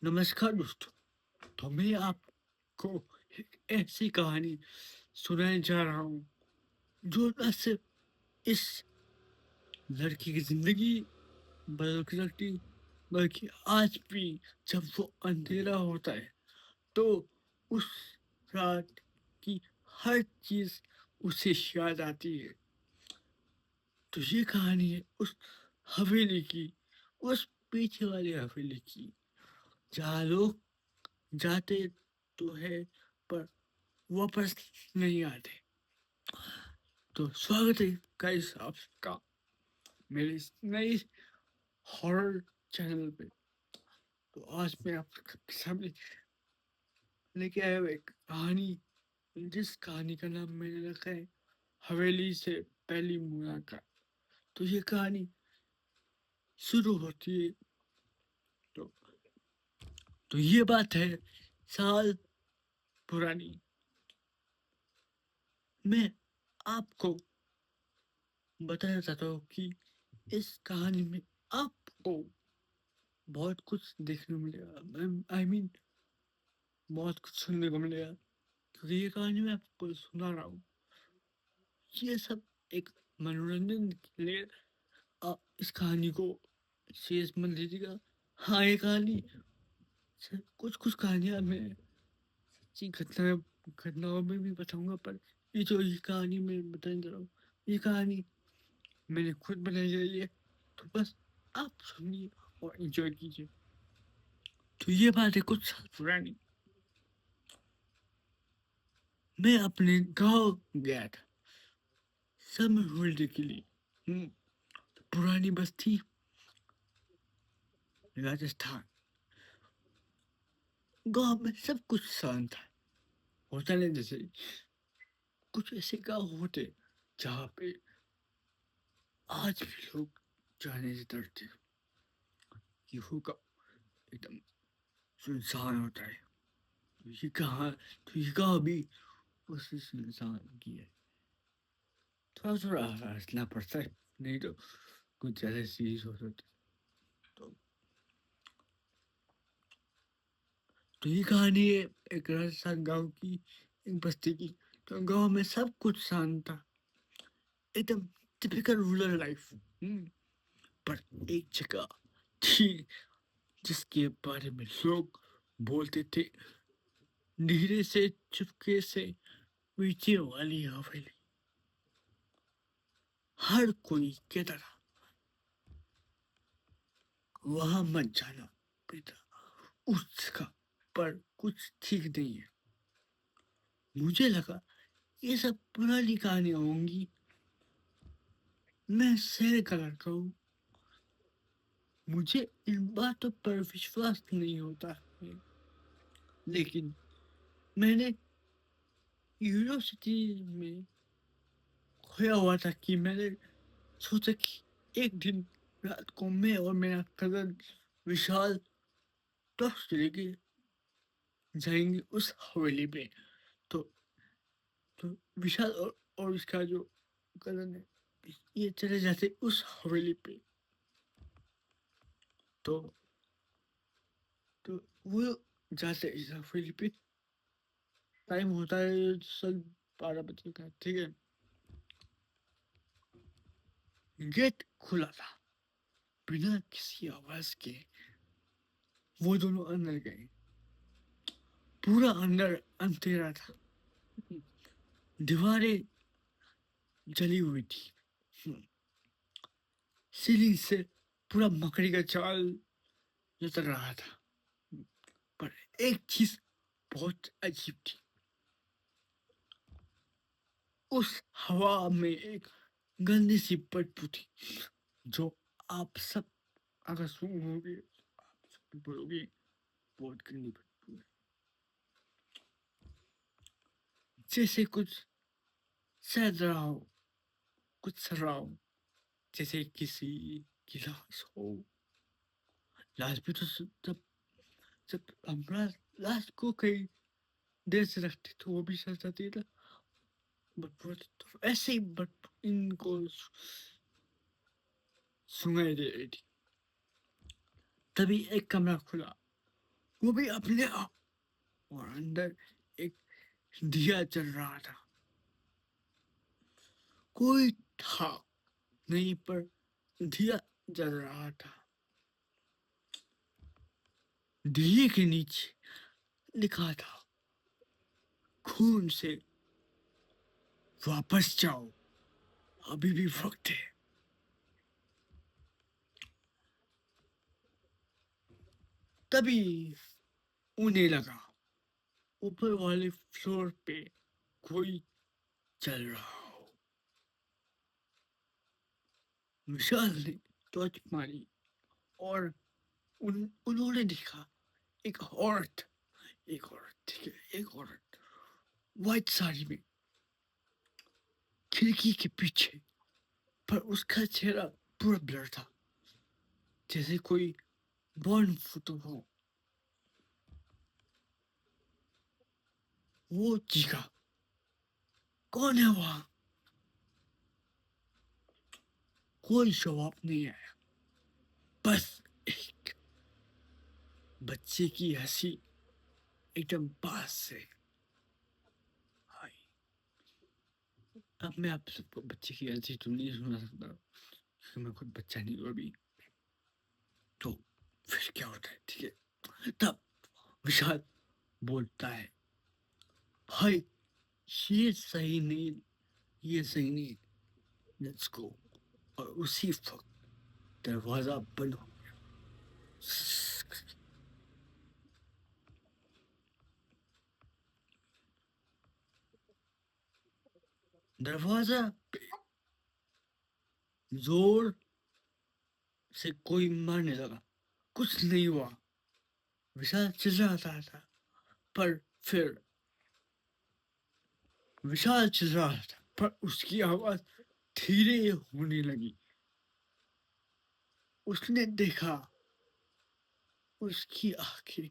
नमस्कार दोस्तों। तो मैं आपको एक ऐसी कहानी सुनाने जा रहा हूँ जो न सिर्फ इस लड़की की जिंदगी बदल के सकती, बल्कि आज भी जब वो अंधेरा होता है तो उस रात की हर चीज उसे याद आती है। तो ये कहानी है उस हवेली की, उस पीछे वाली हवेली की, जहाँ लोग जाते तो है पर वापस नहीं आते। तो स्वागत है गाइस आपका मेरे इस नई हॉरर चैनल पे। तो आज मैं आपके सामने लेके आया हूँ एक कहानी, जिस कहानी का नाम मैंने रखा है हवेली से पहली मुलाकात। तो ये कहानी शुरू होती है। तो ये बात है साल पुरानी। मैं आपको बताना चाहता हूँ कि इस कहानी में आपको बहुत कुछ देखने को मिलेगा। आई मीन बहुत कुछ सुनने को मिलेगा, क्योंकि ये कहानी मैं आपको सुना रहा हूँ। ये सब एक मनोरंजन के लिए आप इस कहानी को शेष मत लीजिएगा। हाँ, ये कहानी कुछ कुछ कहानियां मैं सच्ची घटनाओं में भी बताऊंगा, पर ये कहानी मैं बताने जा रहा हूँ, ये कहानी मैंने खुद बनाई है। तो बस आप सुनिए और एंजॉय कीजिए। तो ये बात है कुछ साल पुरानी। मैं अपने गांव गया था समर हॉलिडे के लिए। पुरानी बस्ती, राजस्थान। गांव में सब कुछ शांत था। होता नहीं जैसे कुछ ऐसे गांव होते जहाँ पे आज भी लोग जाने से डरते हैं कि वो गाँव एकदम सुनसान होता है। ये गाँव भी उसी सुनसान की है। थोड़ा थोड़ा हंसना पड़ता है, नहीं तो कुछ ज्यादा सीरियस हो सकता है। तो ये कहानी है एक राजस्थान गांव की, एक बस्ती की। तो गांव में सब कुछ शांत था, एकदम टिपिकल रूरल लाइफ। पर एक जगह थी जिसके बारे में लोग बोलते थे, धीरे से चुपके से पीछे वाली हवेली। हर कोई कहता था वहां मत जाना बेटा, उस जगह पर कुछ ठीक नहीं है। मुझे लगा ये सब पुरानी कहानियां होंगी, मैं शहर का लड़का हूँ, मुझे इन बातों पर विश्वास नहीं होता है। लेकिन मैंने यूनिवर्सिटी में खोया हुआ था कि मैंने सोचा कि एक दिन रात को मैं और मेरा कजन विशाल टॉस लेके जाएंगे उस हवेली पे। तो विशाल और उसका जो कजन है, ये चले जाते उस हवेली पे। तो वो जाते इस हवेली पे। टाइम होता है सन 12 बजे का, ठीक है। गेट खुला था, बिना किसी आवाज के वो दोनों अंदर गए। पूरा अंदर अंधेरा था, दीवारें जली हुई थी। हम्म, सीलिंग से पूरा मकड़ी का चाल नजर रहा था। पर एक चीज बहुत अजीब थी, उस हवा में एक गंदी सी बदबू थी, जो आप सब अगर सूंघोगे आप सब भी बोलोगे बहुत गंदी बदबू है। जैसे कुछ सड़ रहा हो, कुछ सड़ रहा हो, जैसे किसी की लाश हो। लाश भी तो जब जब हम लाश को कई देर से रखते तो वो भी सड़ जाती है ना। बदबू तो ऐसे ही बदबू इनको सुनाई दे रही थी। तभी एक कमरा खुला, वो भी अपने आप, और अंदर एक दिया जल रहा था। कोई था नहीं, पर दिया जल रहा था। दिए के नीचे लिखा था, खून से वापस जाओ, अभी भी वक्त है। तभी उन्हें लगा ऊपर वाले फ्लोर पे कोई चल रहा हो। विशाल ने टॉर्च मारी और उन्होंने देखा एक औरत, ठीक है, एक औरत व्हाइट साड़ी में खिड़की के पीछे, पर उसका चेहरा पूरा ब्लर था, जैसे कोई बॉर्न फोटो हो। वो चीखा, कौन है वहां? कोई जवाब नहीं आया, बस एक बच्चे की हंसी एकदम पास से आई। अब मैं आप सबको बच्चे की हंसी तो नहीं सुना सकता, क्योंकि मैं खुद बच्चा नहीं हूँ अभी। तो फिर क्या होता है, ठीक है, तब विशाल बोलता है, भाई ये सही नहीं, ये सही नहीं, लेट्स गो। और उसी वक्त दरवाजा बंद हो गया। दरवाजा पे जोर से कोई मारने लगा, कुछ नहीं हुआ। विशाल चिल्लाता था, पर फिर विशाल चिल्ला रहा था, पर उसकी आवाज धीरे होने लगी। उसने देखा, उसकी आंखें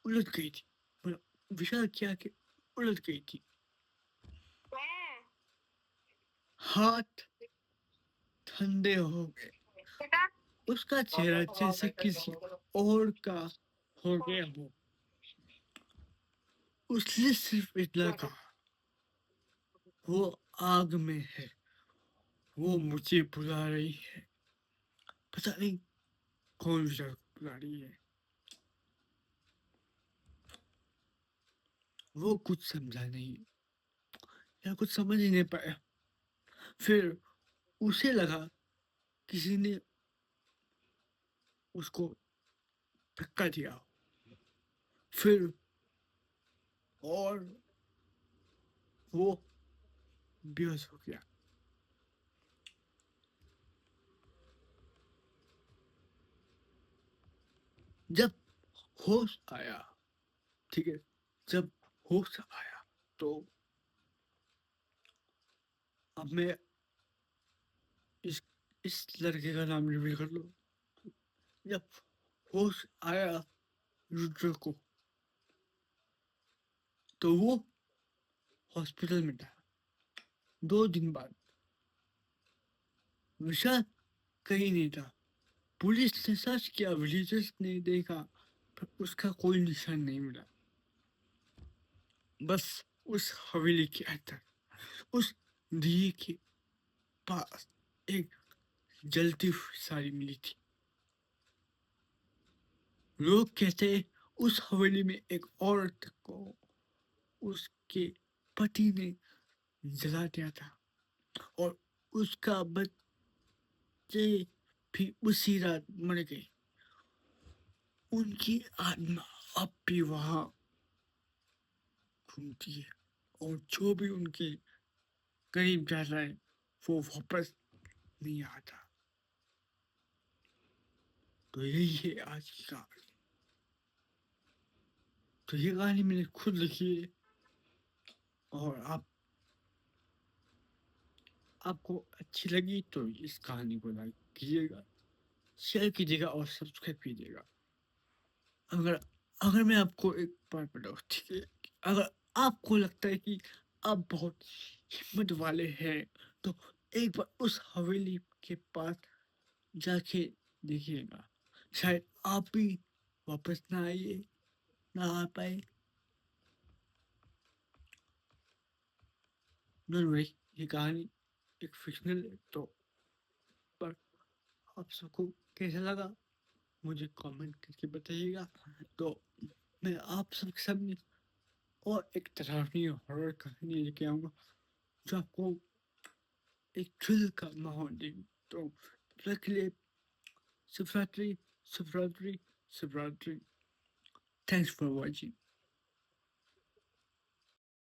उलट गई थी, मतलब विशाल की आंखें उलट गई थी। हाथ ठंडे हो गए, उसका चेहरा जैसे किसी और का हो गया हो। उसने सिर्फ इतना कहा, वो आग में है, वो मुझे बुला रही है। पता नहीं कौन विशाल को बुला रही है। वो कुछ समझा नहीं, या कुछ समझ ही नहीं पाया। फिर उसे लगा किसी ने उसको धक्का दिया। फिर और वो बेहोश हो गया। जब होश आया, ठीक है, जब होश आया तो अब मैं इस इस लड़के का नाम रिवील कर लो। जब होश आया रुद्र को, तो वो हॉस्पिटल में था। 2 दिन बाद विशाल कहीं नहीं था। पुलिस ने सर्च किया, विजिटर्स ने देखा, पर उसका कोई निशान नहीं मिला। बस उस हवेली के अंदर, उस दिए के पास एक जलती हुई साड़ी मिली थी। लोग कहते हैं उस हवेली में एक औरत को उसके पति ने जला दिया था, और उसका बच्चे भी उसी रात मर गए। उनकी आत्मा अब भी वहां घूमती है, और जो भी उनके करीब जाता है वो वापस नहीं आता। तो यही है आज की कहानी। तो ये कहानी मैंने खुद लिखी है, और आपको अच्छी लगी तो इस कहानी को लाइक कीजिएगा, शेयर कीजिएगा और सब्सक्राइब कीजिएगा। अगर अगर मैं आपको एक बात बताऊँ, ठीक है, अगर आपको लगता है कि आप बहुत हिम्मत वाले हैं, तो एक बार उस हवेली के पास जाके देखिएगा, शायद आप भी वापस ना आइए, ना आ पाए। डोंट वरी, ये कहानी एक फिक्शनल है तो, पर आप सबको कैसा लगा मुझे कमेंट करके बताइएगा। तो मैं आप सबके सामने और एक डरावनी हॉरर कहानी लेके आऊँगा जो आपको एक थ्रिल का माहौल देगी। तो तब के लिए शुभ रात्रि, शुभ रात्रि, शुभ रात्रि। Thanks for watching.